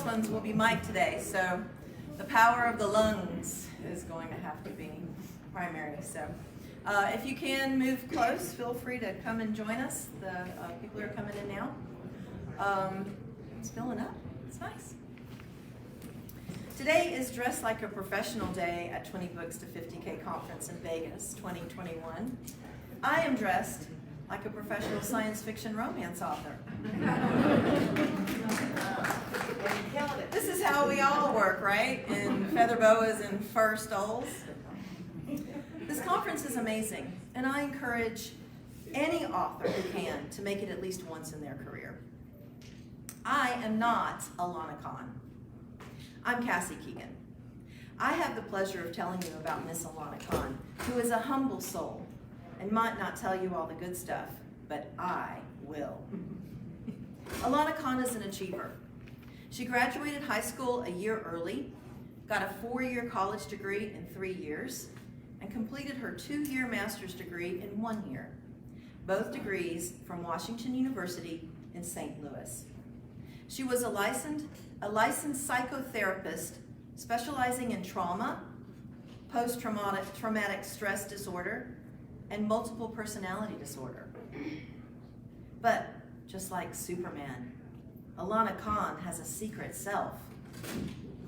ones will be mic'd today, so the power of the lungs is going to have to be primary. So if you can move close, feel free to come and join us. The people are coming in now. It's filling up. It's nice. Today is Dressed Like a Professional Day at 20Books to 50K Conference in Vegas 2021. I am dressed like a professional science fiction romance author. This is how we all work, right? In feather boas and fur stoles. This conference is amazing, and I encourage any author who can to make it at least once in their career. I am not Alana Khan. I'm Cassie Keegan. I have the pleasure of telling you about Miss Alana Khan, who is a humble soul and might not tell you all the good stuff, but I will. Alana Khan is an achiever. She graduated high school a year early, got a 4-year college degree in 3 years, and completed her 2-year master's degree in 1 year, both degrees from Washington University in St. Louis. She was a licensed psychotherapist specializing in trauma, post-traumatic stress disorder, and multiple personality disorder. But just like Superman, Alana Khan has a secret self.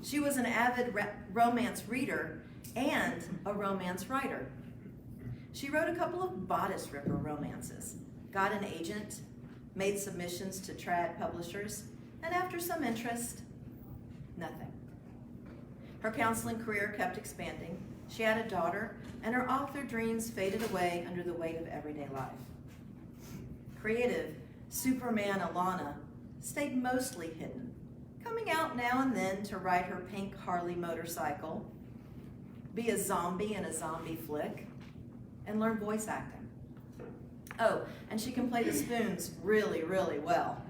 She was an avid romance reader and a romance writer. She wrote a couple of bodice ripper romances, got an agent, made submissions to trad publishers, and after some interest, nothing. Her counseling career kept expanding. She had a daughter, and her author dreams faded away under the weight of everyday life. Creative Superman Alana stayed mostly hidden, coming out now and then to ride her pink Harley motorcycle, be a zombie in a zombie flick, and learn voice acting. Oh, and she can play the spoons really, really well.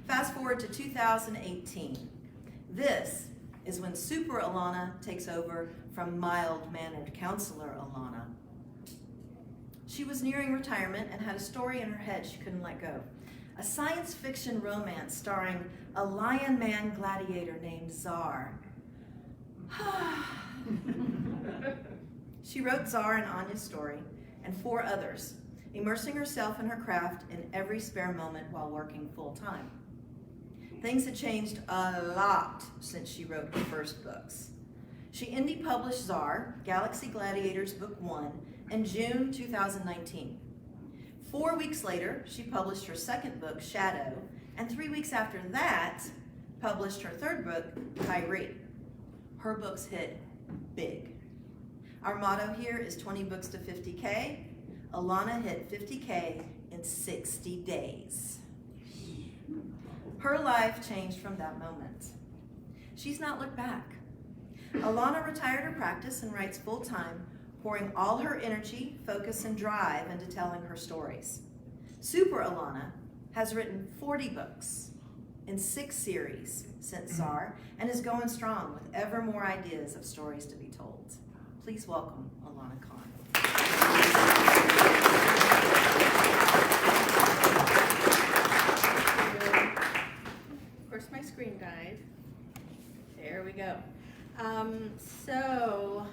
Fast forward to 2018. This is when Super Alana takes over from mild-mannered counselor Alana. She was nearing retirement and had a story in her head she couldn't let go. A science fiction romance starring a lion man gladiator named Tsar. She wrote Tsar and Anya's story and 4 others, immersing herself in her craft in every spare moment while working full-time. Things had changed a lot since she wrote her first books. She indie published Tsar, Galaxy Gladiators Book 1, in June 2019. 4 weeks later, she published her second book, Shadow, and 3 weeks after that, published her third book, Kyrie. Her books hit big. Our motto here is 20 books to 50K. Alana hit 50K in 60 days. Her life changed from that moment. She's not looked back. Alana retired her practice and writes full-time, pouring all her energy, focus, and drive into telling her stories. Super Alana has written 40 books in 6 series since Tsar and is going strong with ever more ideas of stories to be told. Please welcome Alana Khan. Of course, my screen died. There we go. So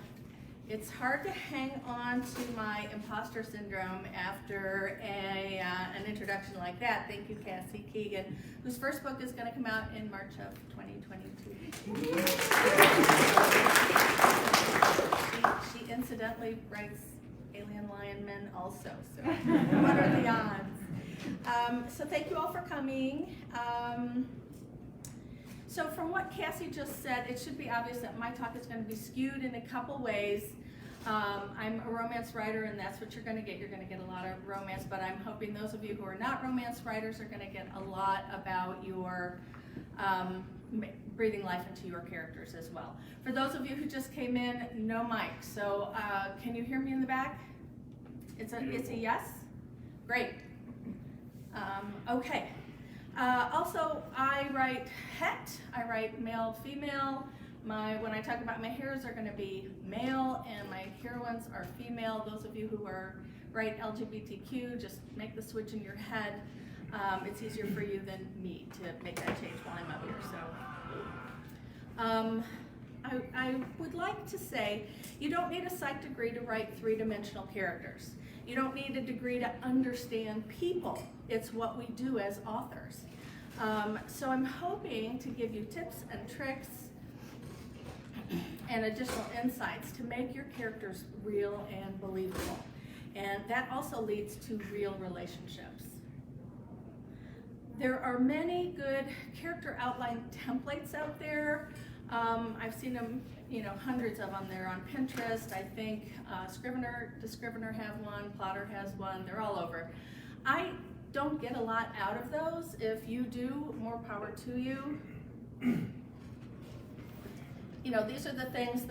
it's hard to hang on to my imposter syndrome after an introduction like that. Thank you, Cassie Keegan, whose first book is going to come out in March of 2022. She incidentally writes Alien Lion Men also, so what are the odds? So thank you all for coming. So from what Cassie just said, it should be obvious that my talk is going to be skewed in a couple ways. I'm a romance writer, and that's what you're going to get. You're going to get a lot of romance, but I'm hoping those of you who are not romance writers are going to get a lot about your breathing life into your characters as well. For those of you who just came in, no mic. So can you hear me in the back? It's a yes? Great. Okay. Also, I write het. I write male, female. When I talk about my heroes are going to be male, and my heroines are female. Those of you who write LGBTQ, just make the switch in your head. it's easier for you than me to make that change while I'm up here. So I would like to say you don't need a psych degree to write three-dimensional characters. You don't need a degree to understand people. It's what we do as authors. So I'm hoping to give you tips and tricks and additional insights to make your characters real and believable. And that also leads to real relationships. There are many good character outline templates out there. I've seen them, hundreds of them. They're on Pinterest. I think Scrivener have one, Plotter has one. They're all over. I don't get a lot out of those. If you do, more power to you. These are the things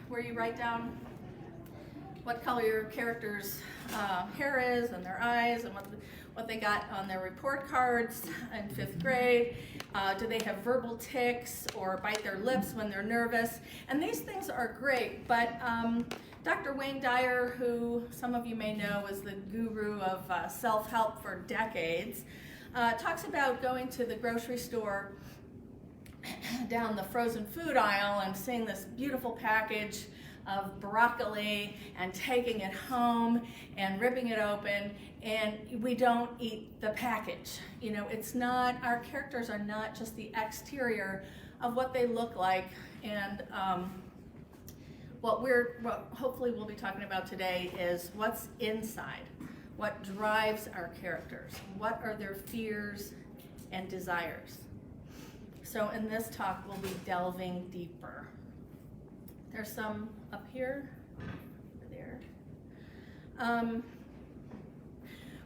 where you write down what color your character's hair is and their eyes and what they got on their report cards in 5th grade. Do they have verbal tics or bite their lips when they're nervous? And these things are great, but Dr. Wayne Dyer, who some of you may know is the guru of self-help for decades, talks about going to the grocery store down the frozen food aisle and seeing this beautiful package of broccoli and taking it home and ripping it open, and we don't eat the package. It's not, our characters are not just the exterior of what they look like, and what hopefully we'll be talking about today is what's inside, what drives our characters, what are their fears and desires. So in this talk, we'll be delving deeper. There's some up here, there.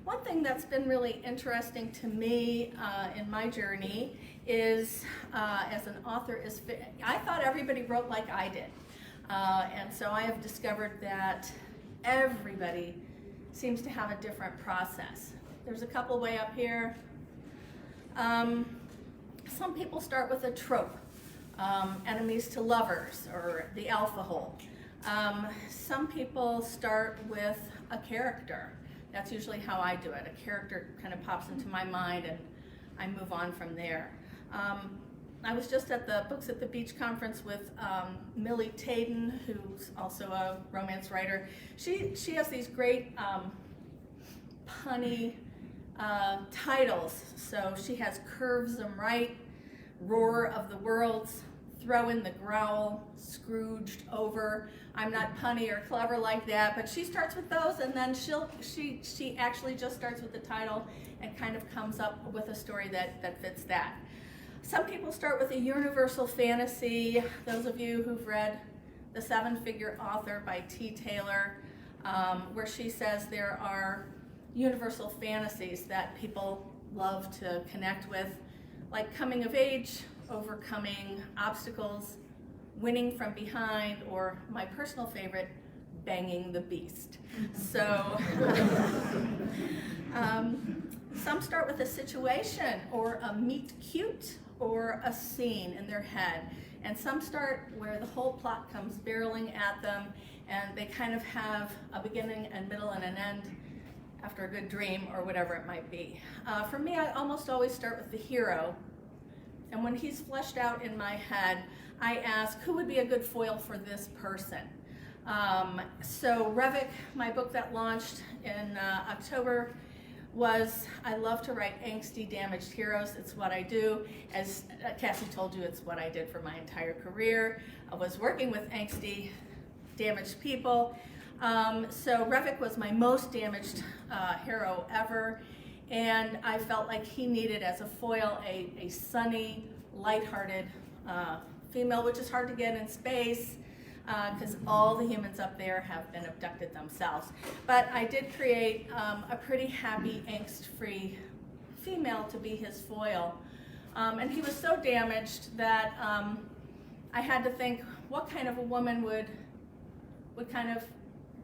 One thing that's been really interesting to me in my journey is, as an author, I thought everybody wrote like I did. And so I have discovered that everybody seems to have a different process. There's a couple way up here. Some people start with a trope, enemies to lovers, or the alpha hole. Some people start with a character. That's usually how I do it. A character kind of pops into my mind and I move on from there. I was just at the Books at the Beach conference with Millie Taden, who's also a romance writer. She has these great punny titles. So she has Curves 'em Right, Roar of the Worlds, Throw in the Growl, Scrooged Over. I'm not punny or clever like that, but she starts with those, and then she actually just starts with the title and kind of comes up with a story that fits that. Some people start with a universal fantasy. Those of you who've read The Seven-Figure Author by T. Taylor, where she says there are universal fantasies that people love to connect with, like coming of age, overcoming obstacles, winning from behind, or my personal favorite, banging the beast. So some start with a situation or a meet cute or a scene in their head, and some start where the whole plot comes barreling at them and they kind of have a beginning and middle and an end after a good dream or whatever it might be. For me, I almost always start with the hero, and when he's fleshed out in my head, I ask, who would be a good foil for this person? So Revik, my book that launched in October, I love to write angsty, damaged heroes. It's what I do. As Cassie told you, it's what I did for my entire career. I was working with angsty, damaged people. So Revik was my most damaged hero ever, and I felt like he needed as a foil a sunny, lighthearted female, which is hard to get in space because all the humans up there have been abducted themselves. But I did create a pretty happy, angst-free female to be his foil. And he was so damaged that I had to think, what kind of a woman would kind of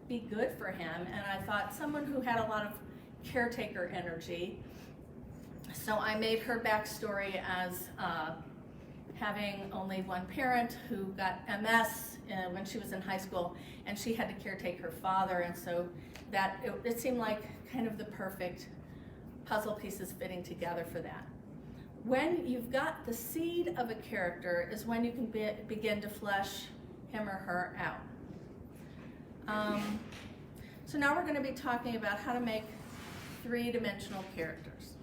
be good for him? And I thought someone who had a lot of caretaker energy. So I made her backstory as having only one parent who got MS when she was in high school, and she had to caretake her father, and so that it seemed like kind of the perfect puzzle pieces fitting together for that. When you've got the seed of a character is when you can begin to flesh him or her out. So now we're going to be talking about how to make three-dimensional characters.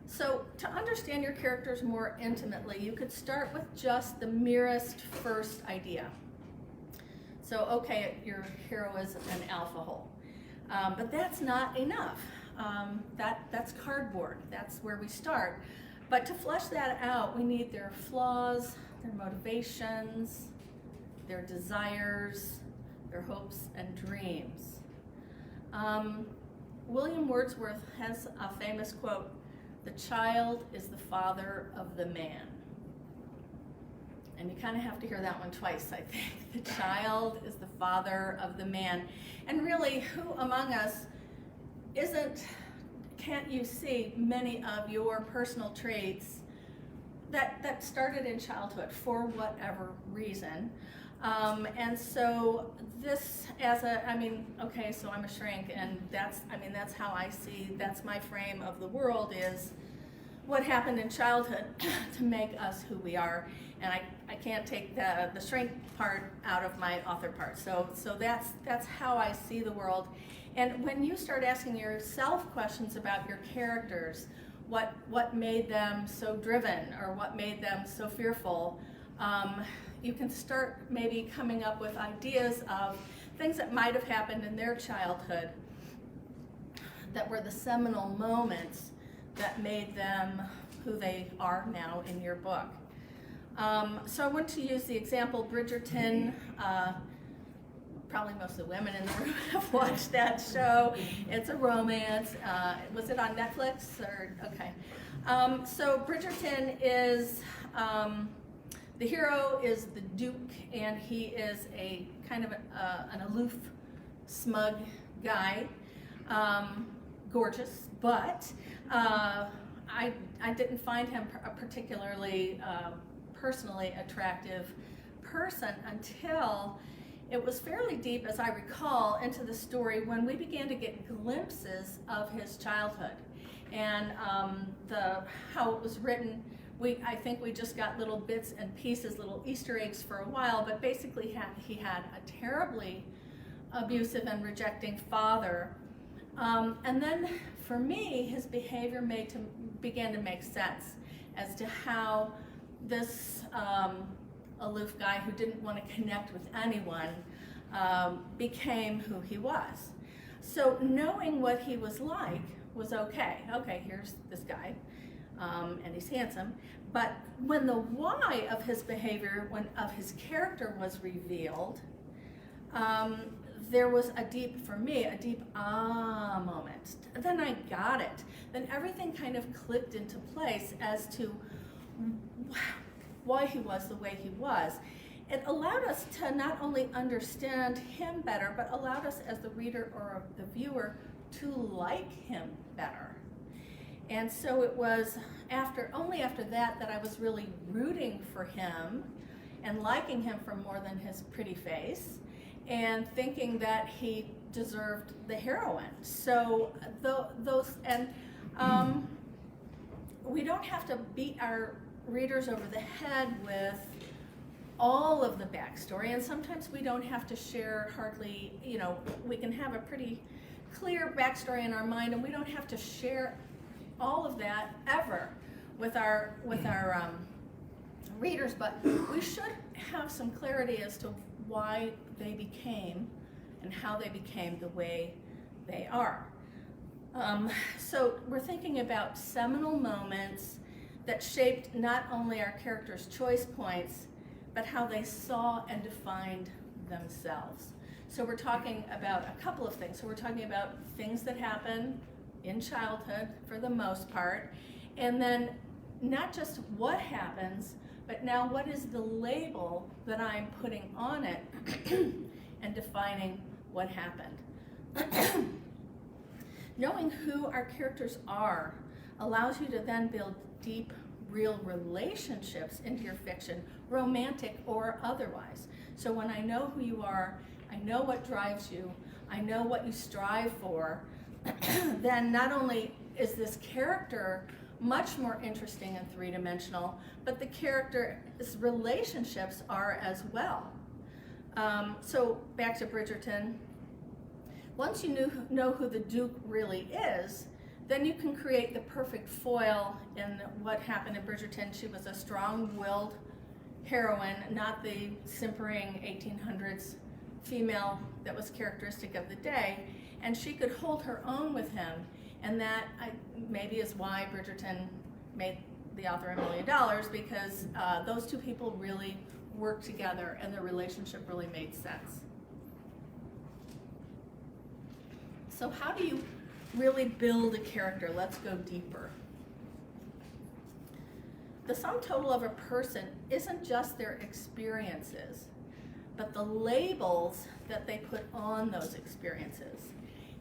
So to understand your characters more intimately, you could start with just the merest first idea. So, okay, your hero is an alpha hole. But that's not enough. That's cardboard. That's where we start. But to flesh that out, we need their flaws, their motivations, their desires, their hopes and dreams. William Wordsworth has a famous quote, "The child is the father of the man." And you kind of have to hear that one twice, I think. The child is the father of the man. And really, who among us can't you see many of your personal traits that started in childhood for whatever reason? And so this so I'm a shrink, and that's how I see, that's my frame of the world, is what happened in childhood to make us who we are. And I can't take the shrink part out of my author part. So that's how I see the world. And when you start asking yourself questions about your characters, what made them so driven, or what made them so fearful, you can start maybe coming up with ideas of things that might have happened in their childhood that were the seminal moments that made them who they are now in your book. So I want to use the example Bridgerton. Probably most of the women in the room have watched that show. It's a romance. Was it on Netflix? Okay. So Bridgerton is, the hero is the Duke, and he is a kind of an aloof, smug guy. Gorgeous, but I didn't find him a particularly personally attractive person until it was fairly deep, as I recall, into the story when we began to get glimpses of his childhood and how it was written. I think we just got little bits and pieces, little Easter eggs for a while, but basically he had a terribly abusive and rejecting father. And then for me, his behavior began to make sense as to how this aloof guy who didn't want to connect with anyone became who he was. So knowing what he was like was okay. Okay, here's this guy, and he's handsome. But when the why of his behavior, of his character was revealed, there was a deep moment. Then I got it. Then everything kind of clicked into place as to why he was the way he was. It allowed us to not only understand him better, but allowed us as the reader or the viewer to like him better. And so it was only after that I was really rooting for him and liking him for more than his pretty face, and thinking that he deserved the heroine. So we don't have to beat our readers over the head with all of the backstory, and sometimes we don't have to share hardly, we can have a pretty clear backstory in our mind, and we don't have to share all of that ever with our readers, but we should have some clarity as to why they became and how they became the way they are. So we're thinking about seminal moments that shaped not only our characters' choice points, but how they saw and defined themselves. So we're talking about a couple of things. So we're talking about things that happen in childhood for the most part, and then not just what happens, but now what is the label that I'm putting on it and defining what happened. Knowing who our characters are allows you to then build deep, real relationships into your fiction, romantic or otherwise. So when I know who you are, I know what drives you, I know what you strive for, then not only is this character much more interesting and three-dimensional, but the character's relationships are as well. So back to Bridgerton. Once you know who the Duke really is, then you can create the perfect foil in what happened in Bridgerton. She was a strong-willed heroine, not the simpering 1800s female that was characteristic of the day, and she could hold her own with him, and that maybe is why Bridgerton made the author $1 million, because those two people really worked together and their relationship really made sense. So how do you really build a character? Let's go deeper. The sum total of a person isn't just their experiences, but the labels that they put on those experiences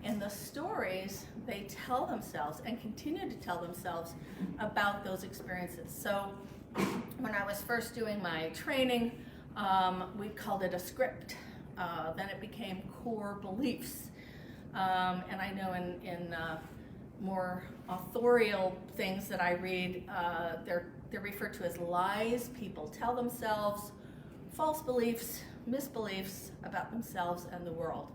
and the stories they tell themselves and continue to tell themselves about those experiences. So when I was first doing my training, we called it a script. Then it became core beliefs. And I know in more authorial things that I read, they're referred to as lies people tell themselves, false beliefs, misbeliefs about themselves and the world.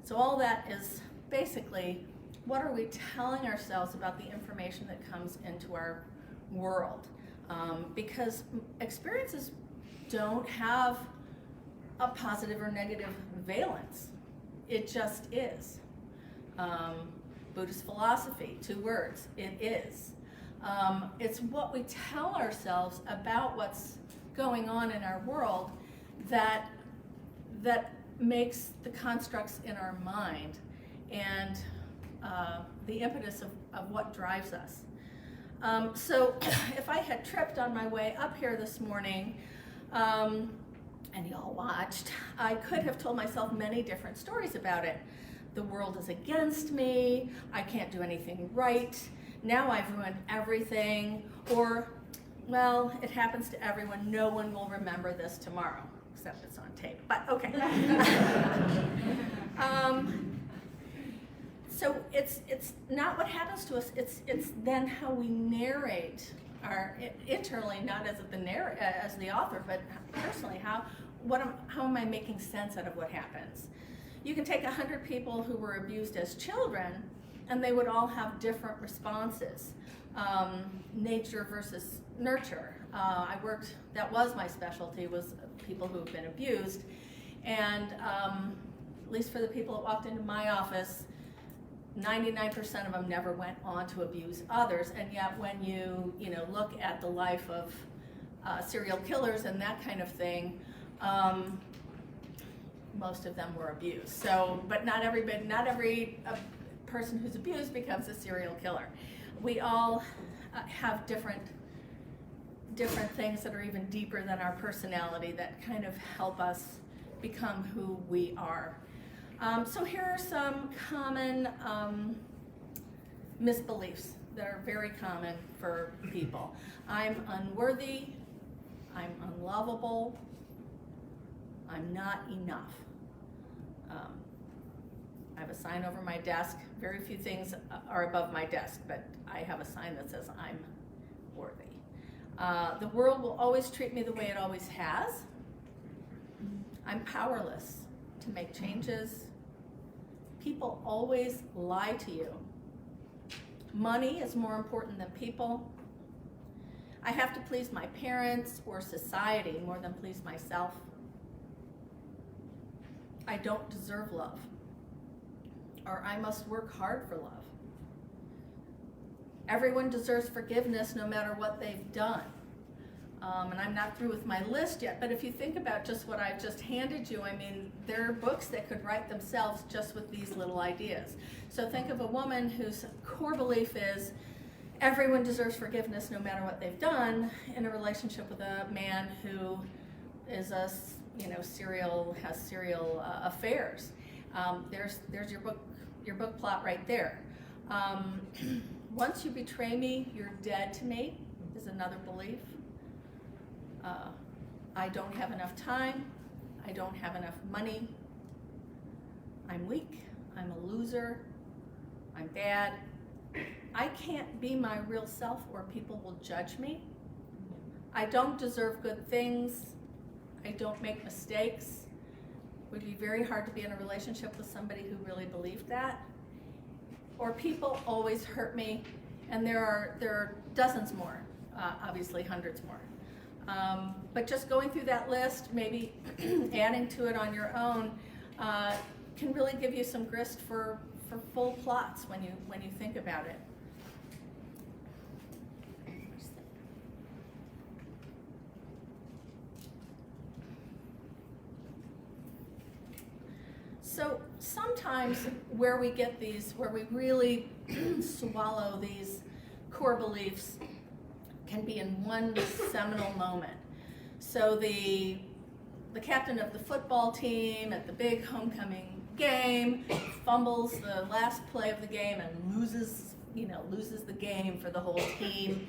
So all that is basically, what are we telling ourselves about the information that comes into our world? Because experiences don't have a positive or negative valence. It just is. Buddhist philosophy, 2 words, it is. It's what we tell ourselves about what's going on in our world that makes the constructs in our mind and the impetus of what drives us. So if I had tripped on my way up here this morning, and y'all watched, I could have told myself many different stories about it. The world is against me, I can't do anything right, now I've ruined everything, or, well, it happens to everyone, no one will remember this tomorrow, except it's on tape, but okay. So it's not what happens to us, it's then how we narrate internally, not as the author, but personally, how am I making sense out of what happens? You can take 100 people who were abused as children, and they would all have different responses. Nature versus nurture. That was my specialty, was people who have been abused. And at least for the people that walked into my office, 99% of them never went on to abuse others. And yet when you look at the life of serial killers and that kind of thing, most of them were abused. So, but not every person who's abused becomes a serial killer. We all have different things that are even deeper than our personality that kind of help us become who we are. So here are some common misbeliefs that are very common for people. I'm unworthy, I'm unlovable, I'm not enough. I have a sign over my desk. Very few things are above my desk, but I have a sign that says I'm worthy. The world will always treat me the way it always has. I'm powerless to make changes. People always lie to you. Money is more important than people. I have to please my parents or society more than please myself. I don't deserve love, or I must work hard for love. Everyone deserves forgiveness no matter what they've done. And I'm not through with my list yet, but if you think about just what I've just handed you, I mean, there are books that could write themselves just with these little ideas. So think of a woman whose core belief is everyone deserves forgiveness no matter what they've done, in a relationship with a man who is has serial affairs. There's your book plot right there. Once you betray me, you're dead to me, is another belief. I don't have enough time. I don't have enough money. I'm weak. I'm a loser, I'm bad. I can't be my real self or people will judge me. I don't deserve good things. I don't make mistakes. It would be very hard to be in a relationship with somebody who really believed that. Or people always hurt me, and there are dozens more, obviously hundreds more. But just going through that list, maybe adding to it on your own, can really give you some grist for full plots when you think about it. So sometimes where we get these, where we really swallow these core beliefs can be in one seminal moment. So the captain of the football team at the big homecoming game fumbles the last play of the game and loses the game for the whole team.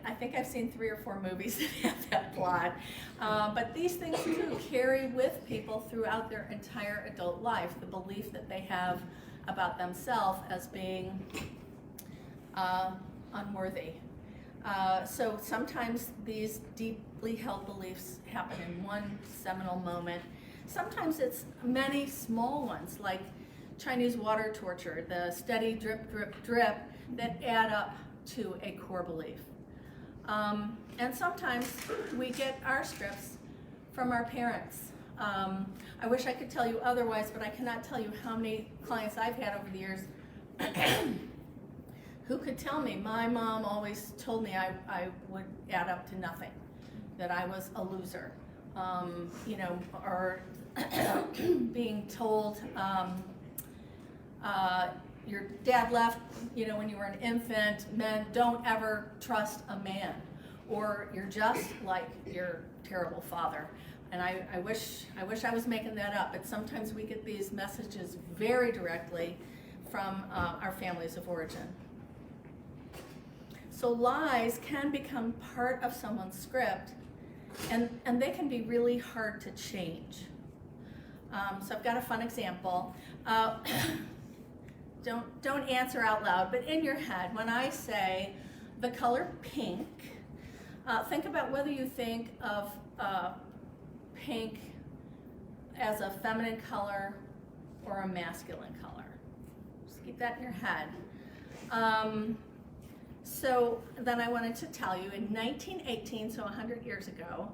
I think I've seen 3 or 4 movies that have that plot. But these things too carry with people throughout their entire adult life, the belief that they have about themselves as being unworthy. So sometimes these deeply held beliefs happen in one seminal moment. Sometimes it's many small ones, like Chinese water torture, the steady drip, drip, drip, that add up to a core belief. And sometimes we get our scripts from our parents. I wish I could tell you otherwise, but I cannot tell you how many clients I've had over the years who could tell me, my mom always told me I would add up to nothing, that I was a loser, or being told, your dad left, when you were an infant, men don't ever trust a man, or you're just like your terrible father. And I wish I was making that up, but sometimes we get these messages very directly from our families of origin. So lies can become part of someone's script, and they can be really hard to change. So I've got a fun example. Don't answer out loud, but in your head, when I say the color pink, think about whether you think of pink as a feminine color or a masculine color. Just keep that in your head. So then I wanted to tell you, in 1918, so 100 years ago,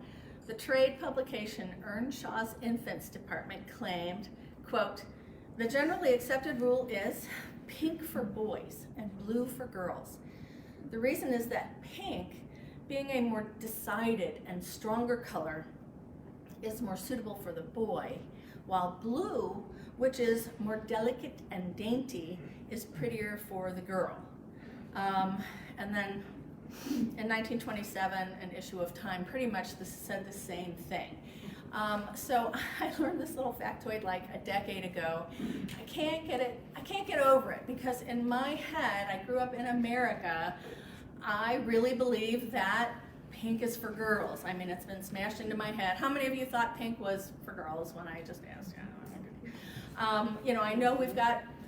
the trade publication Earnshaw's Infants Department claimed, quote, "The generally accepted rule is pink for boys and blue for girls. The reason is that pink, being a more decided and stronger color, is more suitable for the boy, while blue, which is more delicate and dainty, is prettier for the girl." And then in 1927, an issue of Time pretty much said the same thing. So I learned this little factoid like a decade ago. I can't get over it, because in my head, I grew up in America, I really believe that pink is for girls. I mean, it's been smashed into my head. How many of you thought pink was for girls when I just asked? I know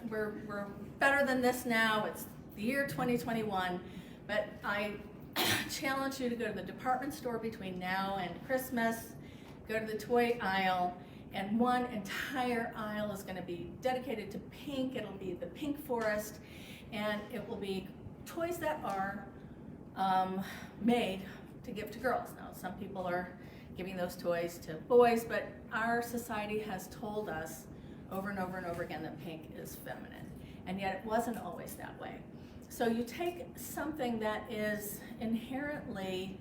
we're better than this now. It's the year 2021, but I challenge you to go to the department store between now and Christmas, go to the toy aisle, and one entire aisle is going to be dedicated to pink. It'll be the pink forest, and it will be toys that are made to give to girls. Now, some people are giving those toys to boys, but our society has told us over and over and over again that pink is feminine, and yet it wasn't always that way. So you take something that is inherently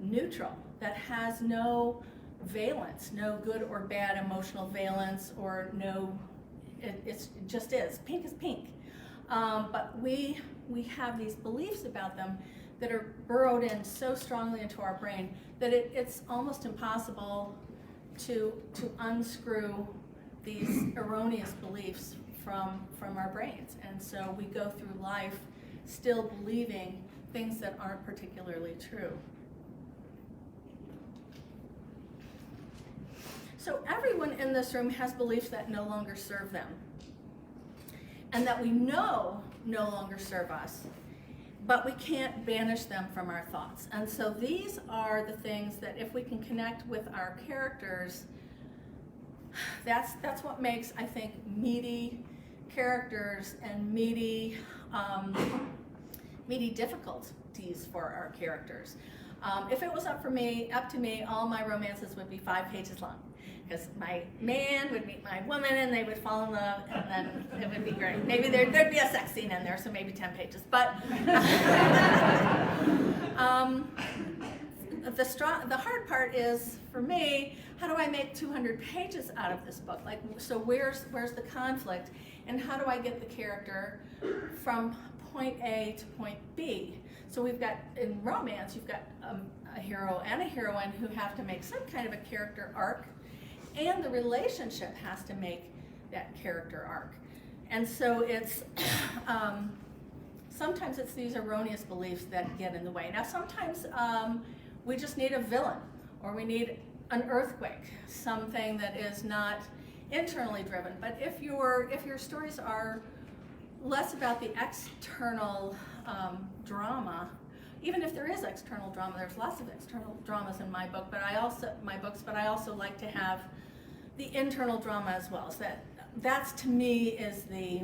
neutral, that has no valence, no good or bad emotional valence, or it just is. Pink is pink. But we have these beliefs about them that are burrowed in so strongly into our brain that it's almost impossible to unscrew these erroneous beliefs from our brains. And so we go through life still believing things that aren't particularly true. So everyone in this room has beliefs that no longer serve them, and that we know no longer serve us, but we can't banish them from our thoughts. And so these are the things that if we can connect with our characters, that's what makes, I think, meaty characters and meaty difficulties for our characters. If it was up to me, all my romances would be 5 pages long, because my man would meet my woman and they would fall in love, and then it would be great. Maybe there'd be a sex scene in there, so maybe 10 pages. But the hard part is, for me, how do I make 200 pages out of this book? Like, so where's the conflict, and how do I get the character from point A to point B? So we've got, in romance, you've got a hero and a heroine who have to make some kind of a character arc, and the relationship has to make that character arc. And so it's, sometimes it's these erroneous beliefs that get in the way. Now sometimes we just need a villain, or we need an earthquake, something that is not internally driven. But if your stories are less about the external drama, even if there is external drama, there's lots of external dramas in my book, but I also like to have the internal drama as well. So that's to me is the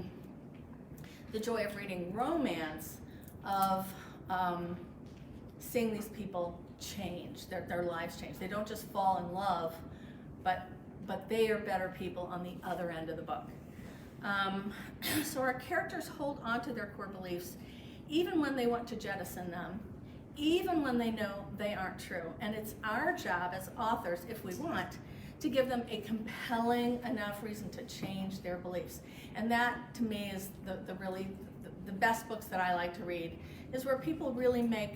joy of reading romance, of seeing these people change, their lives change. They don't just fall in love, but they are better people on the other end of the book. So our characters hold on to their core beliefs even when they want to jettison them, even when they know they aren't true. And it's our job as authors, if we want, to give them a compelling enough reason to change their beliefs. And that, to me, is the best books that I like to read, is where people really make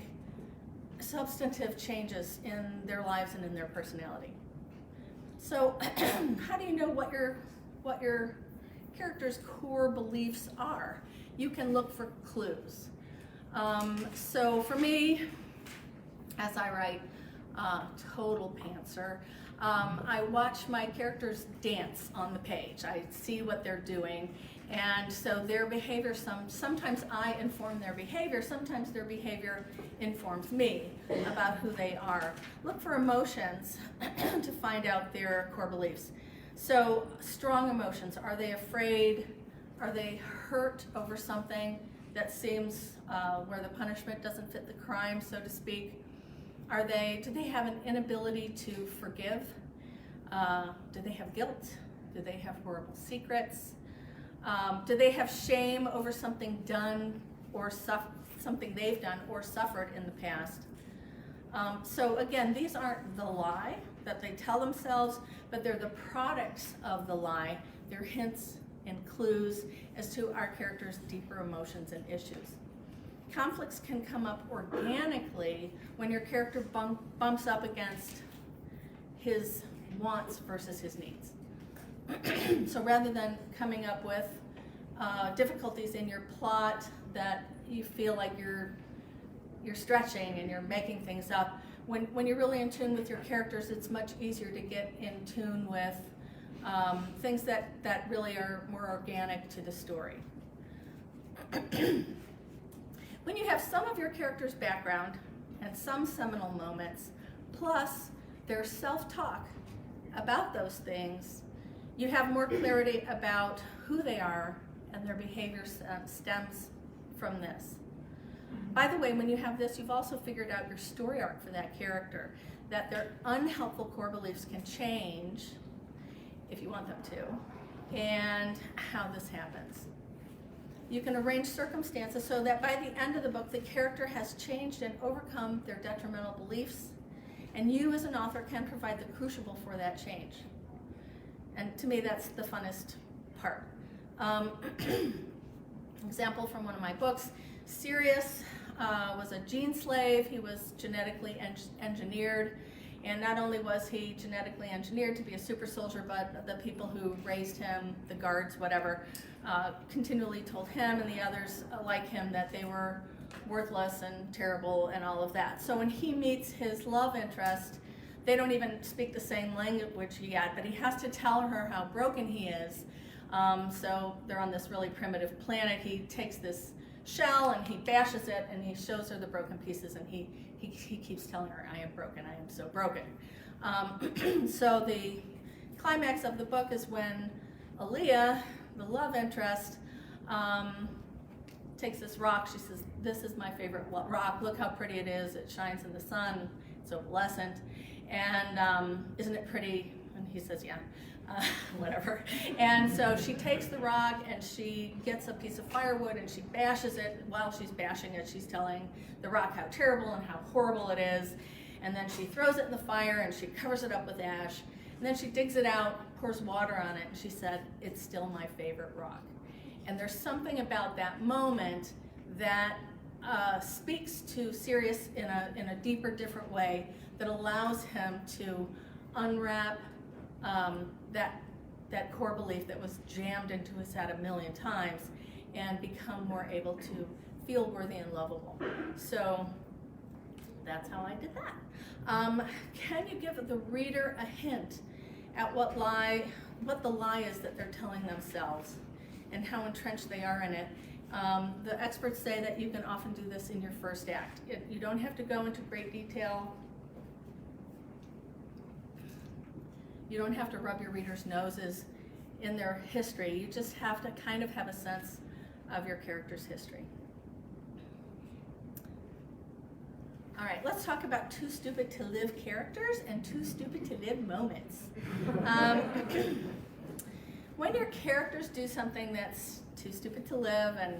substantive changes in their lives and in their personality. So how do you know what your character's core beliefs are? You can look for clues. So for me, as I write, total pantser, I watch my characters dance on the page. I see what they're doing, and so their behavior, sometimes I inform their behavior, sometimes their behavior informs me about who they are. Look for emotions to find out their core beliefs. So strong emotions, are they afraid? Are they hurt over something that seems where the punishment doesn't fit the crime, so to speak? Do they have an inability to forgive? Do they have guilt? Do they have horrible secrets? Do they have shame over something done or something they've done or suffered in the past? So again, these aren't the lie that they tell themselves, but they're the products of the lie. They're hints and clues as to our characters' deeper emotions and issues. Conflicts can come up organically when your character bumps up against his wants versus his needs. So rather than coming up with difficulties in your plot that you feel like you're stretching and you're making things up, when you're really in tune with your characters, it's much easier to get in tune with things that really are more organic to the story. When you have some of your character's background and some seminal moments, plus their self-talk about those things, you have more clarity about who they are, and their behavior stems from this. By the way, when you have this, you've also figured out your story arc for that character, that their unhelpful core beliefs can change if you want them to, and how this happens. You can arrange circumstances so that by the end of the book, the character has changed and overcome their detrimental beliefs, and you as an author can provide the crucible for that change. And to me, that's the funnest part. Example from one of my books, Sirius was a gene slave. He was genetically engineered, and not only was he genetically engineered to be a super soldier, but the people who raised him, the guards, whatever, continually told him and the others like him that they were worthless and terrible and all of that. So when he meets his love interest, They don't even speak the same language yet, but he has to tell her how broken he is. So they're on this really primitive planet. He takes this shell and he bashes it and he shows her the broken pieces, and he keeps telling her, I am broken, I am so broken. So the climax of the book is when Aaliyah, the love interest, takes this rock. She says, this is my favorite rock. Look how pretty it is. It shines in the sun. It's opalescent. And isn't it pretty? And he says, yeah, whatever. And so she takes the rock and she gets a piece of firewood and she bashes it. While she's bashing it, she's telling the rock how terrible and how horrible it is. And then she throws it in the fire and she covers it up with ash. And then she digs it out, pours water on it, and she said, it's still my favorite rock. And there's something about that moment that speaks to Sirius in a deeper, different way that allows him to unwrap that core belief that was jammed into his head a million times and become more able to feel worthy and lovable. So that's how I did that. Can you give the reader a hint at what the lie is that they're telling themselves and how entrenched they are in it? The experts say that you can often do this in your first act. You don't have to go into great detail. You don't have to rub your readers' noses in their history. You just have to kind of have a sense of your character's history. All right, let's talk about too stupid to live characters and too stupid to live moments. When your characters do something that's too stupid to live, and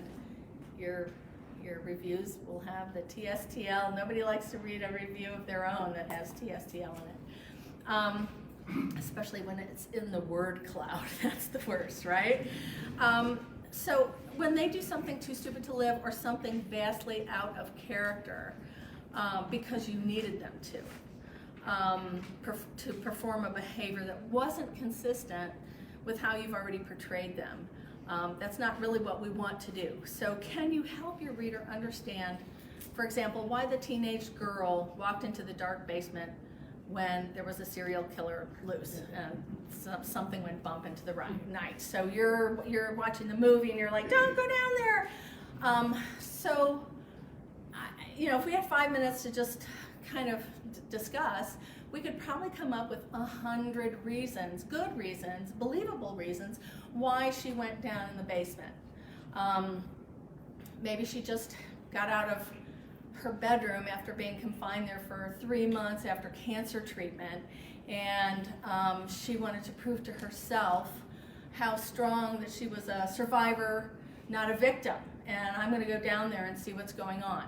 your reviews will have the TSTL. Nobody likes to read a review of their own that has TSTL in it, especially when it's in the word cloud. That's the worst, right? So when they do something too stupid to live or something vastly out of character, because you needed them to perform a behavior that wasn't consistent with how you've already portrayed them. That's not really what we want to do. So can you help your reader understand, for example, why the teenage girl walked into the dark basement when there was a serial killer loose and something went bump into the night? So you're watching the movie and you're like, don't go down there. If we had 5 minutes to just kind of discuss, we could probably come up with 100 reasons, good reasons, believable reasons, why she went down in the basement. Maybe she just got out of her bedroom after being confined there for 3 months after cancer treatment, and she wanted to prove to herself how strong that she was a survivor, not a victim, and I'm going to go down there and see what's going on.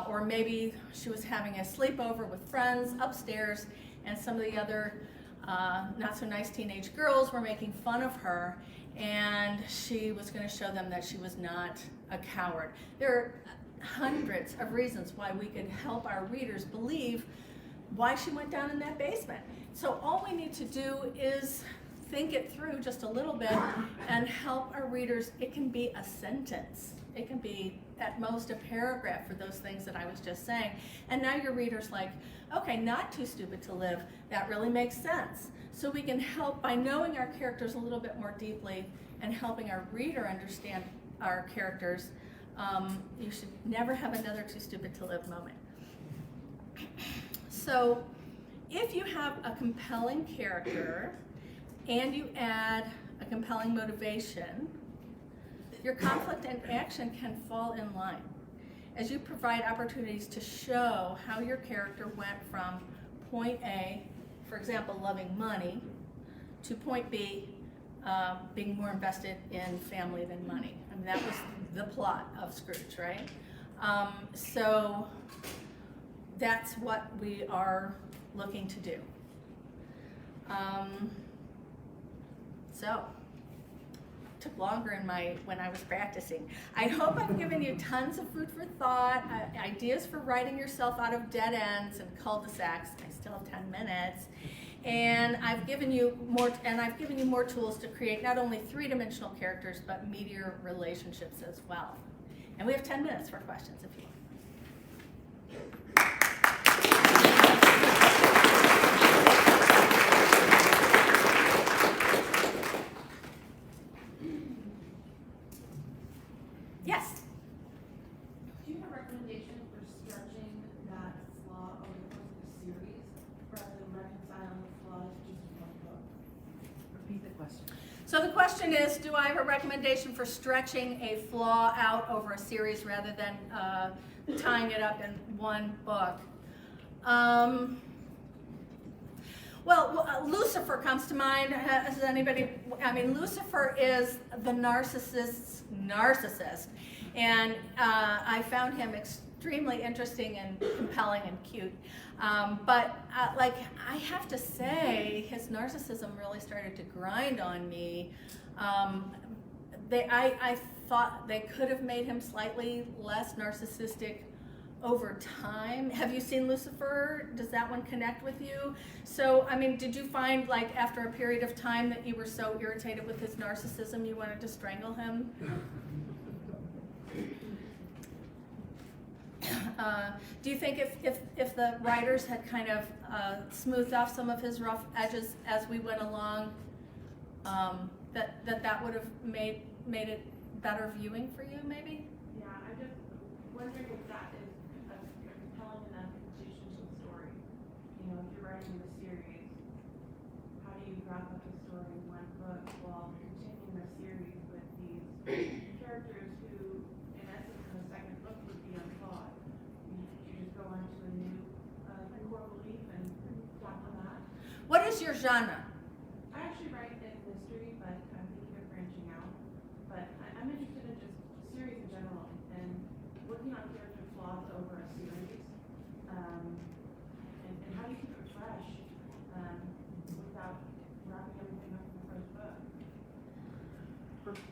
Or maybe she was having a sleepover with friends upstairs, and some of the other not so nice teenage girls were making fun of her, and she was going to show them that she was not a coward. There are hundreds of reasons why we could help our readers believe why she went down in that basement. So all we need to do is think it through just a little bit and help our readers. It can be a sentence. It can be at most a paragraph for those things that I was just saying. And now your reader's like, okay, not too stupid to live. That really makes sense. So we can help by knowing our characters a little bit more deeply and helping our reader understand our characters. You should never have another too stupid to live moment. So if you have a compelling character and you add a compelling motivation, your conflict and action can fall in line as you provide opportunities to show how your character went from point A, for example, loving money, to point B, being more invested in family than money. I mean, that was the plot of Scrooge, right? So that's what we are looking to do. Took longer when I was practicing. I hope I've given you tons of food for thought, ideas for writing yourself out of dead ends and cul-de-sacs. I still have 10 minutes. And I've given you more tools to create not only three-dimensional characters, but meatier relationships as well. And we have 10 minutes for questions if you want. recommendation for stretching that flaw over the course of a series rather than reconciling the flaws just in one book? Repeat the question. So the question is, do I have a recommendation for stretching a flaw out over a series rather than tying it up in one book? Well, Lucifer comes to mind. Has anybody? I mean, Lucifer is the narcissist's narcissist, and I found him extremely interesting and compelling and cute. But like, I have to say, his narcissism really started to grind on me. I thought they could have made him slightly less narcissistic over time. Have you seen Lucifer? Does that one connect with you? So, I mean, did you find, like, after a period of time that you were so irritated with his narcissism you wanted to strangle him? Do you think if the writers had kind of smoothed off some of his rough edges as we went along, that would have made it better viewing for you, maybe? Yeah, I'm just wondering if that is a compelling enough addition to the story. You know, if you're writing a series, how do you wrap up the story in one book while continuing the series with these characters who, in essence, in the second book would be unflawed? You just go on to a new core belief and tackle that. What is your genre? I actually write in mystery, but I'm thinking of branching out. But I'm interested in just series in general and working on character flaws over a series. And how do you keep it fresh without wrapping everything up in the first book?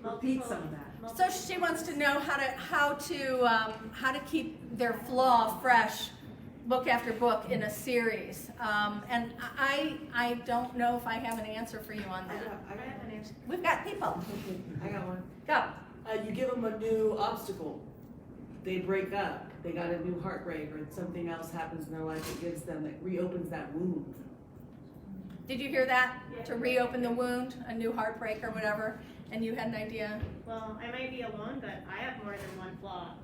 Repeat some of that. So she wants to know how to keep their flaw fresh, book after book in a series. And I don't know if I have an answer for you on that. I got an answer. We've got people. I got one. Go. You give them a new obstacle. They break up. They got a new heartbreak, or something else happens in their life that gives them, that reopens that wound. Did you hear that? To reopen the wound, a new heartbreak or whatever, and you had an idea? Well, I might be alone, but I have more than one flaw.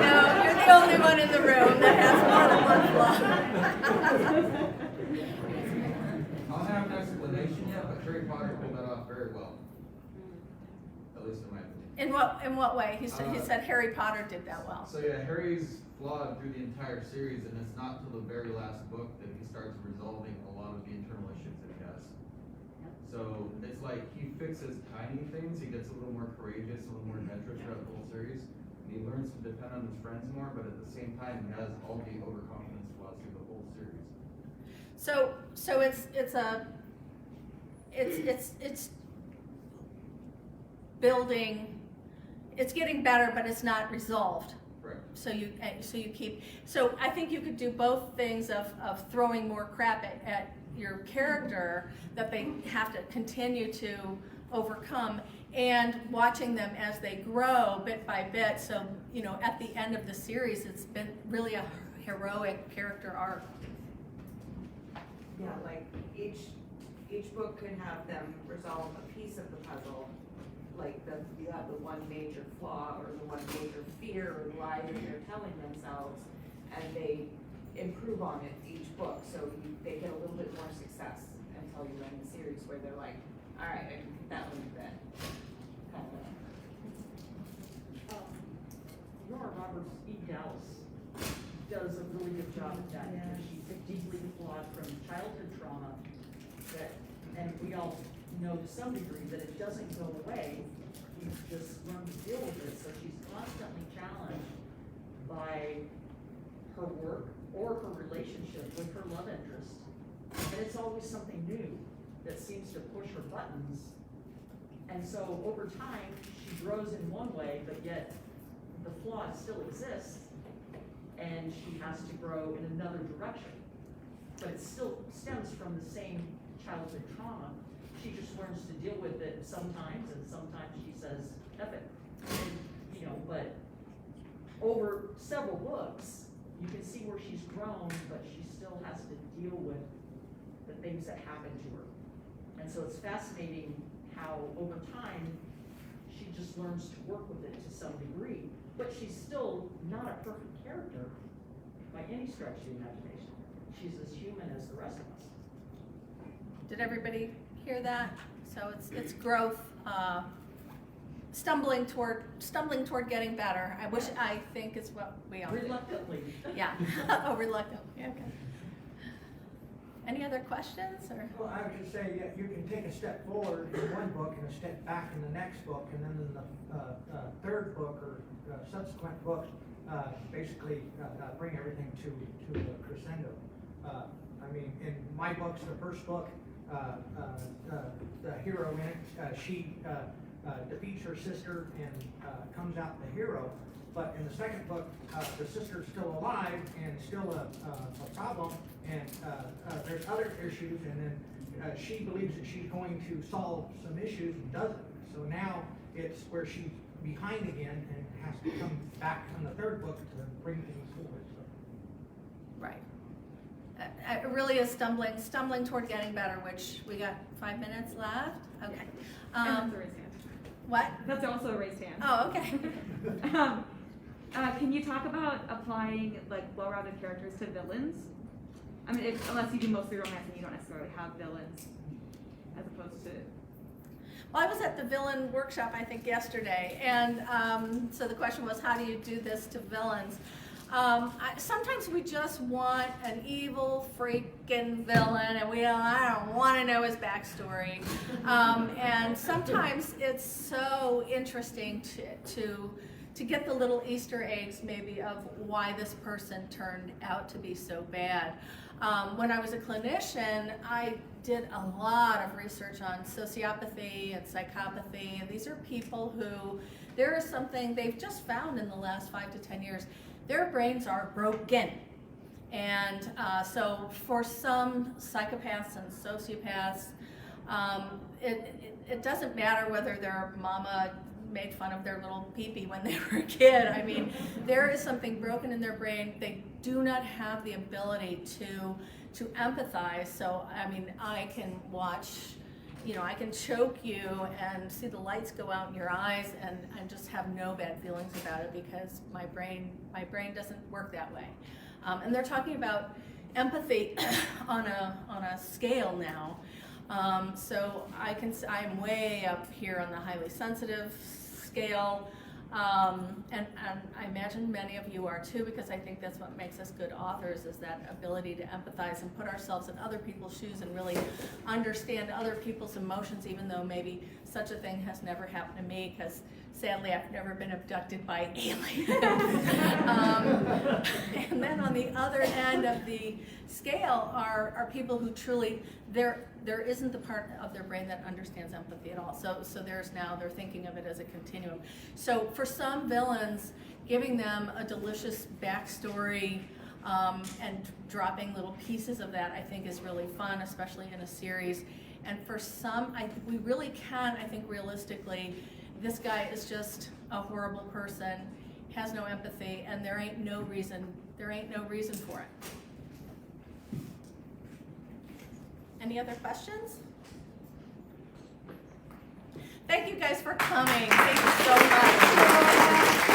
No, you're the only one in the room that has more than one flaw. I don't have an explanation yet, but Harry Potter pulled that off very well. At least in my opinion. In what way? He said Harry Potter did that well. So yeah, Harry's flawed through the entire series, and it's not till the very last book that he starts resolving a lot of the internal issues that he has. So it's like he fixes tiny things, he gets a little more courageous, a little more adventurous throughout the whole series. And he learns to depend on his friends more, but at the same time he has all the overconfidence flaws through the whole series. So it's building. It's getting better, but it's not resolved. Correct. So you keep. So I think you could do both things of throwing more crap at your character that they have to continue to overcome, and watching them as they grow bit by bit. So at the end of the series, it's been really a heroic character arc. Yeah, like each book can have them resolve a piece of the puzzle. Like you have the one major flaw or the one major fear or lie that they're telling themselves, and they improve on it each book. So they get a little bit more success until you end the series where they're like, all right, I can put that one to bed. Kind of. Nora Roberts E. Dallas does a really good job at that, because she's deeply flawed from childhood trauma and we all know to some degree that it doesn't go away. You just learn to deal with it. So she's constantly challenged by her work or her relationship with her love interest. And it's always something new that seems to push her buttons. And so over time, she grows in one way, but yet the flaw still exists, and she has to grow in another direction. But it still stems from the same childhood trauma. She just learns to deal with it sometimes, and sometimes she says, F it. But over several books, you can see where she's grown, but she still has to deal with the things that happen to her. And so it's fascinating how over time, she just learns to work with it to some degree. still not a perfect character by any stretch of the imagination. She's as human as the rest of us. Did everybody hear that? So it's growth, stumbling toward getting better. I think is what we all do. Reluctantly. Yeah. Oh, reluctantly. Okay. Any other questions or? Well, I would just say, yeah, you can take a step forward in one book and a step back in the next book, and then in the third book or subsequent book, basically bring everything to a crescendo. I mean, in my books, the first book, the hero in it, she defeats her sister and comes out the hero. But in the second book, the sister's still alive and still a problem, and there's other issues, and then she believes that she's going to solve some issues and doesn't. So now it's where she's behind again and has to come back in the third book to bring things forward. So. Right. It really is stumbling toward getting better, which we got 5 minutes left. Okay. And that's a raised hand. What? That's also a raised hand. Oh, okay. Can you talk about applying like well-rounded characters to villains? I mean, unless you do mostly romance and you don't necessarily have villains, as opposed to. Well, I was at the villain workshop, I think, yesterday, and so the question was, how do you do this to villains? Sometimes we just want an evil freaking villain, and I don't want to know his backstory. And sometimes it's so interesting to get the little Easter eggs, maybe, of why this person turned out to be so bad. When I was a clinician, I did a lot of research on sociopathy and psychopathy, and these are people who, there is something they've just found in the last 5 to 10 years. Their brains are broken. And so for some psychopaths and sociopaths, it doesn't matter whether their mama made fun of their little pee-pee when they were a kid. I mean, there is something broken in their brain. They do not have the ability to empathize. So, I mean, I can watch, I can choke you and see the lights go out in your eyes and just have no bad feelings about it because my brain doesn't work that way. And they're talking about empathy on a scale now. So I'm way up here on the highly sensitive scale, and I imagine many of you are too, because I think that's what makes us good authors, is that ability to empathize and put ourselves in other people's shoes and really understand other people's emotions, even though maybe such a thing has never happened to me, because sadly I've never been abducted by aliens. And then on the other end of the scale are people who truly, there isn't the part of their brain that understands empathy at all. So they're thinking of it as a continuum. So for some villains, giving them a delicious backstory and dropping little pieces of that, I think, is really fun, especially in a series. And for some, we really can, I think, realistically, this guy is just a horrible person, has no empathy, and there ain't no reason for it. Any other questions? Thank you guys for coming. Thank you so much.